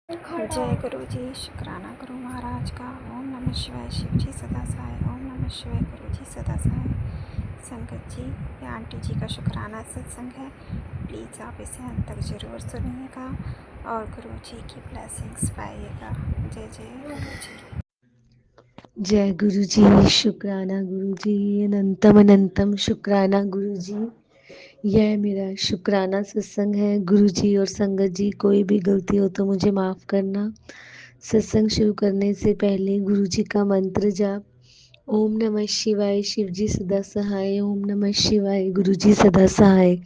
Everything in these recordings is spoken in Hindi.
जय गुरु जी। शुक्राना गुरु महाराज का। ओम नमः शिवाय। शिव जी सदा सहाय। ओम नमः शिवाय। गुरु जी सदा सहाय। संगत जी, ये आंटी जी का शुक्राना सत्संग है। प्लीज़ आप इसे अंत तक ज़रूर सुनिएगा और गुरु जी की ब्लेसिंग्स पाइएगा। जय जय गुरु जी। जय गुरु जी। शुक्राना गुरु जी। अनंतम अनंतम शुक्राना गुरु जी। यह मेरा शुक्राना सत्संग है। गुरु जी और संगत जी, कोई भी गलती हो तो मुझे माफ़ करना। सत्संग शुरू करने से पहले गुरु जी का मंत्र जाप। ओम नमः शिवाय। शिव जी सदा सहाय। ओम नमः शिवाय। गुरु जी सदा सहाय।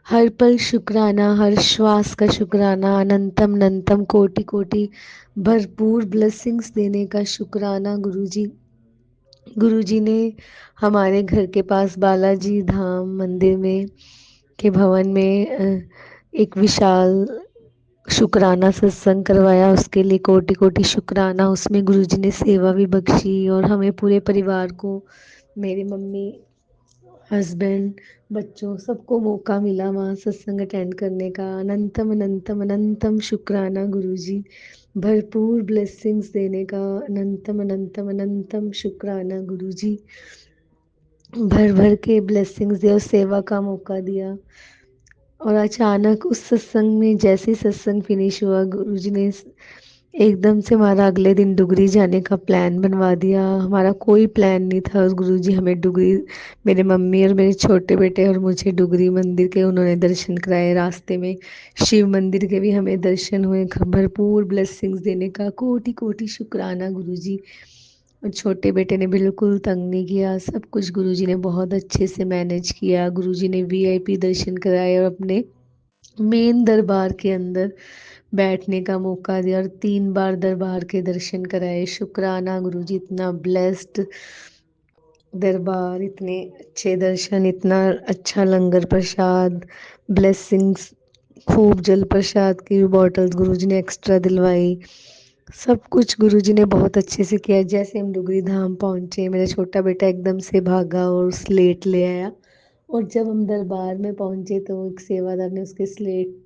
हर पल शुक्राना, हर श्वास का शुक्राना, अनंतम अनंतम कोटि कोटि भरपूर ब्लेसिंग्स देने का शुक्राना गुरु जी। गुरु जी ने हमारे घर के पास बालाजी धाम मंदिर में के भवन में एक विशाल शुक्राना सत्संग करवाया। उसके लिए कोटि कोटि शुक्राना। उसमें गुरु जी ने सेवा भी बख्शी और हमें पूरे परिवार को, मेरी मम्मी, हस्बैंड, बच्चों, सबको मौका मिला वहाँ सत्संग अटेंड करने का। अनंतम अनंतम अनंतम शुक्राना गुरु जी। भरपूर ब्लेसिंग्स देने का अनंतम अनंतम अनंतम शुक्राना गुरु जी। भर भर के ब्लेसिंग्स दिया और सेवा का मौका दिया। और अचानक उस सत्संग में जैसे ही सत्संग फिनिश हुआ, गुरु जी ने एकदम से हमारा अगले दिन डुगरी जाने का प्लान बनवा दिया। हमारा कोई प्लान नहीं था और गुरु जी हमें डुगरी, मेरे मम्मी और मेरे छोटे बेटे और मुझे डुगरी मंदिर के उन्होंने दर्शन कराए। रास्ते में शिव मंदिर के भी हमें दर्शन हुए। भरपूर ब्लेसिंग्स देने का कोटि कोटि शुक्राना गुरु जी। और छोटे बेटे ने बिल्कुल तंग नहीं किया। सब कुछ गुरु जी ने बहुत अच्छे से मैनेज किया। गुरु जी ने वीआईपी दर्शन कराए और अपने मेन दरबार के अंदर बैठने का मौका दिया और 3 बार दरबार के दर्शन कराए। शुक्राना गुरु जी। इतना ब्लेस्ड दरबार, इतने अच्छे दर्शन, इतना अच्छा लंगर प्रसाद, ब्लेसिंग्स, खूब जल प्रसाद की बॉटल्स गुरु जी ने एक्स्ट्रा दिलवाई। सब कुछ गुरु जी ने बहुत अच्छे से किया। जैसे हम डुगरी धाम पहुँचे, मेरा छोटा बेटा एकदम से भागा और स्लेट ले आया। और जब हम दरबार में पहुँचे तो एक सेवादार ने उसके स्लेट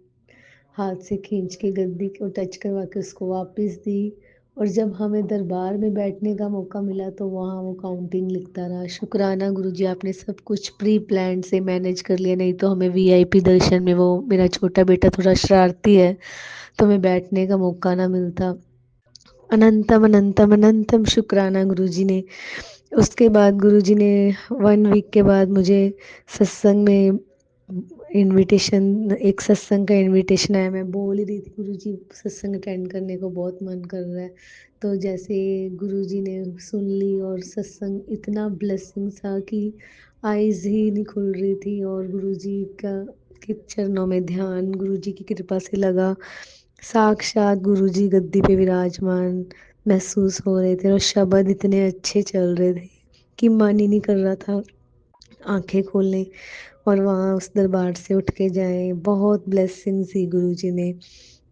हाथ से खींच के गद्दी को टच करवा के उसको वापस दी। और जब हमें दरबार में बैठने का मौका मिला तो वहाँ वो काउंटिंग लिखता रहा। शुक्राना गुरु जी, आपने सब कुछ प्री प्लान से मैनेज कर लिया, नहीं तो हमें वीआईपी दर्शन में, वो मेरा छोटा बेटा थोड़ा शरारती है, तो हमें बैठने का मौका ना मिलता। अनंतम अनंतम अनंतम शुक्राना गुरु जी ने। उसके बाद गुरु जी ने 1 वीक के बाद मुझे सत्संग में इनविटेशन, एक सत्संग का इनविटेशन आया। मैं बोल ही रही थी गुरु जी सत्संग अटेंड करने को बहुत मन कर रहा है। तो जैसे गुरु जी ने सुन ली और सत्संग इतना ब्लेसिंग था कि आईज ही नहीं खुल रही थी। और गुरु जी का के चरणों में ध्यान गुरु जी की कृपा से लगा। साक्षात गुरु जी गद्दी पे विराजमान महसूस हो रहे थे और शब्द इतने अच्छे चल रहे थे कि मन ही नहीं कर रहा था आंखें खोलने और वहाँ उस दरबार से उठ के जाएं। बहुत ब्लेसिंग थी गुरु जी ने।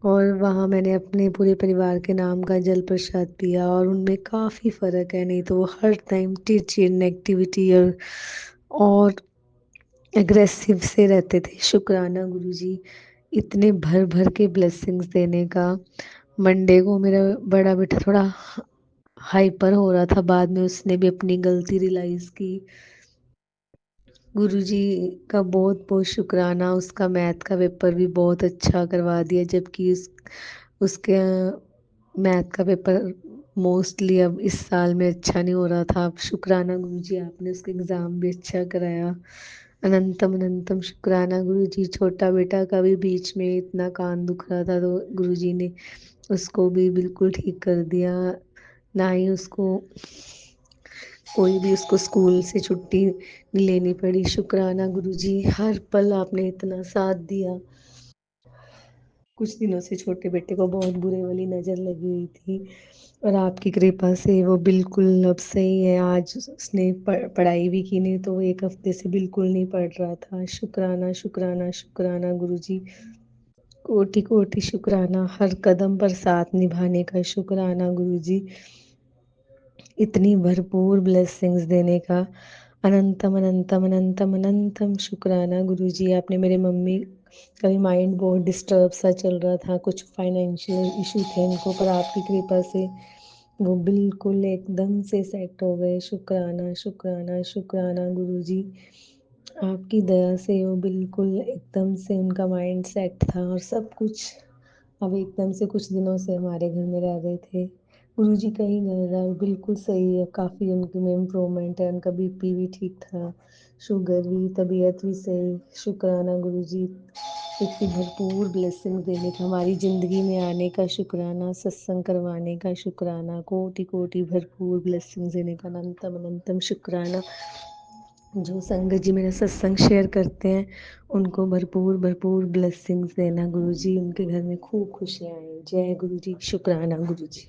और वहाँ मैंने अपने पूरे परिवार के नाम का जल प्रसाद पिया और उनमें काफ़ी फ़र्क है। नहीं तो वो हर टाइम चिड़चिड़, नेगेटिविटी और एग्रेसिव से रहते थे। शुक्राना गुरु जी, इतने भर भर के ब्लेसिंग्स देने का। मंडे को मेरा बड़ा बेटा थोड़ा हाइपर हो रहा था, बाद में उसने भी अपनी गलती रियलाइज़ की। गुरुजी का बहुत बहुत शुक्राना। उसका मैथ का पेपर भी बहुत अच्छा करवा दिया, जबकि उसके मैथ का पेपर मोस्टली अब इस साल में अच्छा नहीं हो रहा था। अब शुक्राना गुरुजी, आपने उसका एग्ज़ाम भी अच्छा कराया। अनंतम अनंतम शुक्राना गुरुजी। छोटा बेटा का भी बीच में इतना कान दुख रहा था तो गुरुजी ने उसको भी बिल्कुल ठीक कर दिया। ना ही उसको कोई भी उसको स्कूल से छुट्टी लेनी पड़ी। शुक्राना गुरुजी, हर पल आपने इतना साथ दिया। कुछ दिनों से छोटे बेटे को बहुत बुरे वाली नज़र लगी हुई थी और आपकी कृपा से वो बिल्कुल अब सही है। आज उसने पढ़ाई भी की, नहीं तो वो 1 हफ्ते से बिल्कुल नहीं पढ़ रहा था। शुक्राना शुक्राना शुक्राना गुरुजी। कोटि कोटि शुक्राना। हर कदम पर साथ निभाने का शुक्राना गुरुजी। इतनी भरपूर ब्लेसिंग्स देने का अनंतम अनंतम अनंतम अनंतम शुक्राना गुरु जी। आपने मेरे मम्मी का भी माइंड बहुत डिस्टर्ब सा चल रहा था, कुछ फाइनेंशियल इशू थे उनको, पर आपकी कृपा से वो बिल्कुल एकदम से सेट हो गए। शुक्राना शुक्राना शुक्राना गुरु जी। आपकी दया से वो बिल्कुल एकदम से उनका माइंड सेट था और सब कुछ अब एकदम से कुछ दिनों से हमारे घर में रह रहे थे। गुरुजी कहीं गए थे, वो बिल्कुल सही है, काफ़ी उनकी में इम्प्रूवमेंट है, उनका बीपी भी ठीक था, शुगर भी, तबीयत भी सही। शुक्राना गुरुजी, इतनी भरपूर ब्लेसिंग देने का, हमारी ज़िंदगी में आने का शुक्राना, सत्संग करवाने का शुक्राना, कोटि कोटि भरपूर ब्लेसिंग देने का अनंतम अनंतम शुक्राना। जो संगत जी मेरा सत्संग शेयर करते हैं उनको भरपूर भरपूर ब्लेसिंग्स देना गुरु जी, उनके घर में खूब खुशियाँ आए। जय गुरु जी, शुक्राना गुरु जी।